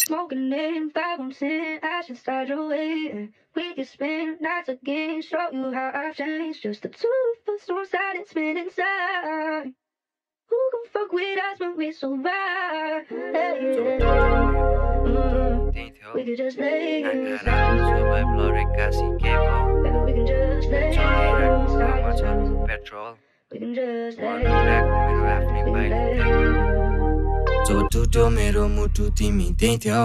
Smoking in 5 I should start your way. We could spend nights again, show you how I've changed. Just the two of us on side and spin inside. Who can fuck with us when we so bad? We could just lay inside. Baby, we can just lay inside. Petrol. We can just lay inside. जो टुट्यो मेरो मुटु तिमी त्यही थियौ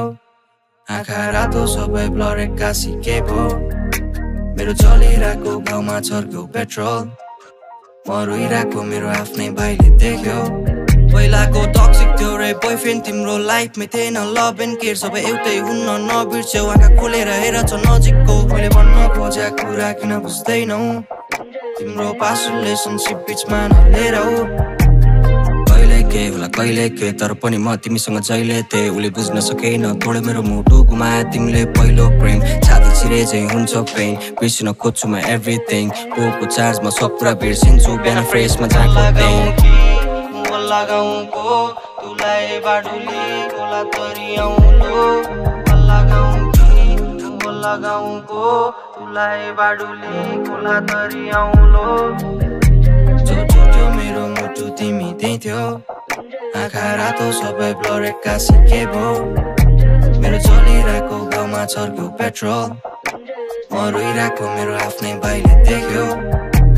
आँखा रातो सबै ब्लर एक्कासी के भो मेरो चलिरहेको गाउँमा छर्क्यो पेट्रोल म रोइरहेको मेरो आफ्नै भाइले देख्यो पहिलाको टक्सिक थियो रे बोयफ्रेन्ड तिम्रो लाइफमै थिएन लभ एन्ड केयर सबै एउटै हुन्न नबिर्स्यौ आँखा खोलेर हेर छ नजिकको मैले भन्न खोजेको कुरा किन बुझ्दैनौ तिम्रो पास्ट रिलेसनसिप बिचमा नलिएर कहिले के तर पनि म तिमीसँग जहिले थिएँ उले बुझ्न सकेन थोरै मेरो मुटु गुमाए तिमीले पहिलो प्रेम छाती छिरे चाहिँ हुन्छ पेन बिर्सिन खोज्छु म एभ्रिथिङ पोको चार्जमा सब कुरा बिर्सिन्छु बिहान फ्रेसमा जाको थिएँ लगाउँको तुलाई बाडुली कोला तरियाउलो लगाउँको तुलाई बाडुली कोला तरियाउलो जो मेरो मुटु तिमी त्यही थियो आँखा रातो सबै ब्लर एक्कासी के भो मेरो चलिरहेको गाउँमा छर्क्यो पेट्रोल म रोइरहेको मेरो आफ्नै भाइले देख्यो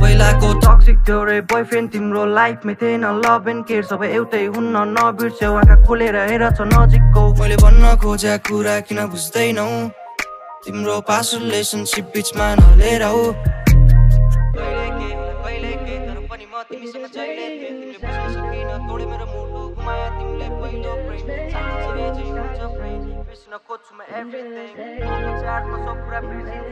पहिलाको टक्सिक थियो रे बोयफ्रेन्ड तिम्रो लाइफमै थिएन लभ एन्ड केयर सबै एउटै हुन्न नबिर्स्यौ आँखा खोलेर हेर छ नजिकको मैले भन्न खोजेको कुरा किन बुझ्दैनौ तिम्रो पास्ट रिलेसनसिप बिचमा नलिएर तिमीसँग जहिले थिएँ तिमीले बुझ्न सकेन तोडे मेरो मुटु गुमाए तिमीले पहिलो प्रेम साथी छिरे चाहिँ हुन्छ फ्रेन्ड बिर्सिन खोज्छु म एभ्रिथिङ चार्जमा सब कुरा बिर्सिन्छु